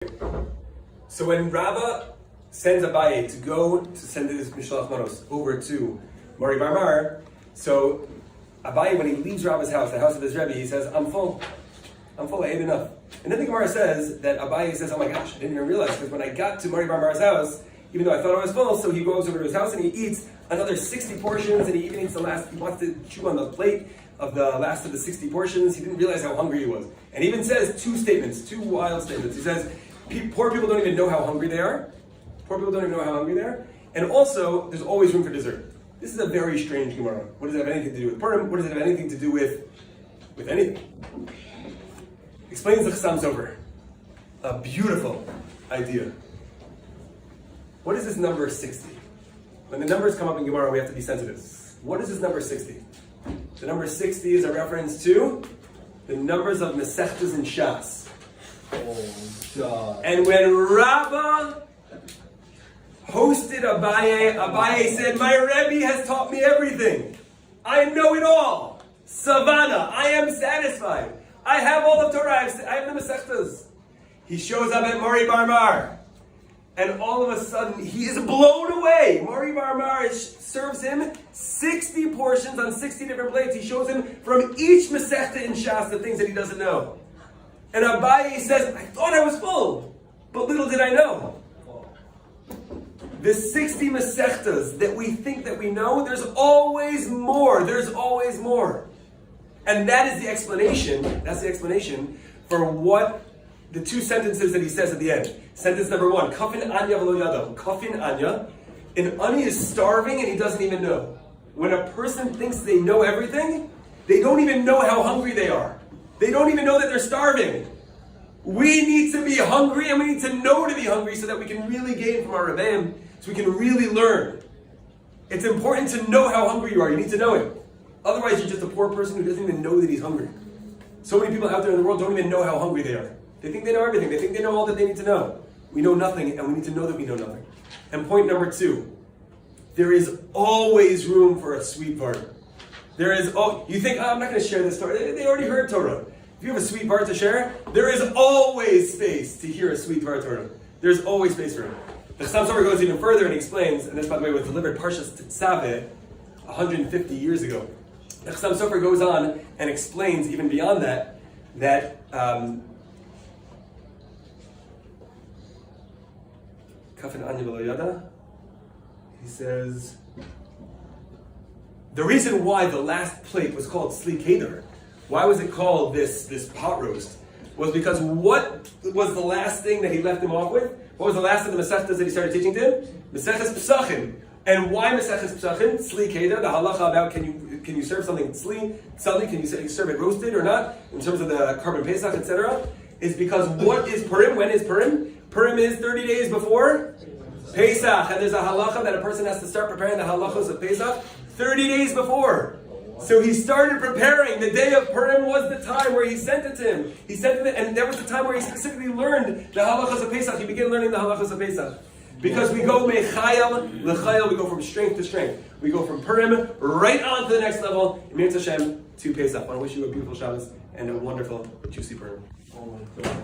So when Rava sends Abaye to go to send his Mishlach Manos over to Mori Barmar, so Abaye, when he leaves Rava's house, the house of his Rebbe, he says, I'm full, I ate enough. And then the Gemara says that Abaye says, oh my gosh, I didn't even realize, because when I got to Mori Barmar's house, even though I thought I was full, so he goes over to his house and he eats another 60 portions, and he even eats the last, he wants to chew on the plate of the last of the 60 portions. He didn't realize how hungry he was. And he even says two wild statements. He says, poor people don't even know how hungry they are. And also, there's always room for dessert. This is a very strange Gemara. What does it have anything to do with Purim? What does it have anything to do with anything? Explains the Chassam Sofer. A beautiful idea. What is this number 60? When the numbers come up in Gemara, we have to be sensitive. What is this number 60? The number 60 is a reference to the numbers of Mesechtas and Shas. Oh, God. And when Rabbah hosted Abaye said, my Rebbe has taught me everything. I know it all. Savannah, I am satisfied. I have all of Torah. I have the Mesechtas. He shows up at Mori Barmar. And all of a sudden, he is blown away. Mori Barmar serves him 60 portions on 60 different plates. He shows him from each Masechta in Shas the things that he doesn't know. And Abaye says, I thought I was full, but little did I know. The 60 Masechtas that we think that we know, there's always more. And that is the explanation. That's the explanation for what the two sentences that he says at the end. Sentence number 1, Kafin Anya v'lo yadav. Kafin Anya. An ani is starving and he doesn't even know. When a person thinks they know everything, they don't even know how hungry they are. They don't even know that they're starving. We need to be hungry and we need to know to be hungry so that we can really gain from our Rebbeim, so we can really learn. It's important to know how hungry you are. You need to know it. Otherwise, you're just a poor person who doesn't even know that he's hungry. So many people out there in the world don't even know how hungry they are. They think they know everything. They think they know all that they need to know. We know nothing, and we need to know that we know nothing. And point number 2, there is always room for a sweet part. You think, I'm not going to share this Torah. They already heard Torah. If you have a sweet part to share, there is always space to hear a sweet part Torah. There's always space for it. The Chassam Sofer goes even further and explains, and this, by the way, was delivered Parshas Tetzaveh 150 years ago. The Chassam Sofer goes on and explains, even beyond that Kafin Anya v'lo yada. He says, the reason why the last plate was called Sli Keder, why was it called this pot roast, was because what was the last thing that he left him off with? What was the last of the Mesechtas that he started teaching to him? Meseches Pesachim. And why Meseches Pesachim? Sli Keder, the halacha about can you serve something Sli, can you serve it roasted or not, in terms of the Korban Pesach, etc., is because what is Purim? When is Purim? Purim is 30 days before Pesach, and there's a halacha that a person has to start preparing the halachos of Pesach 30 days before. So he started preparing. The day of Purim was the time where he sent it to him. And that was the time where he specifically learned the halachos of Pesach. He began learning the halachos of Pesach. Because we go mechayel lechayel, we go from strength to strength. We go from Purim right on to the next level, Mir Hashem, to Pesach. I want to wish you a beautiful Shabbos and a wonderful, juicy Purim. Oh my God.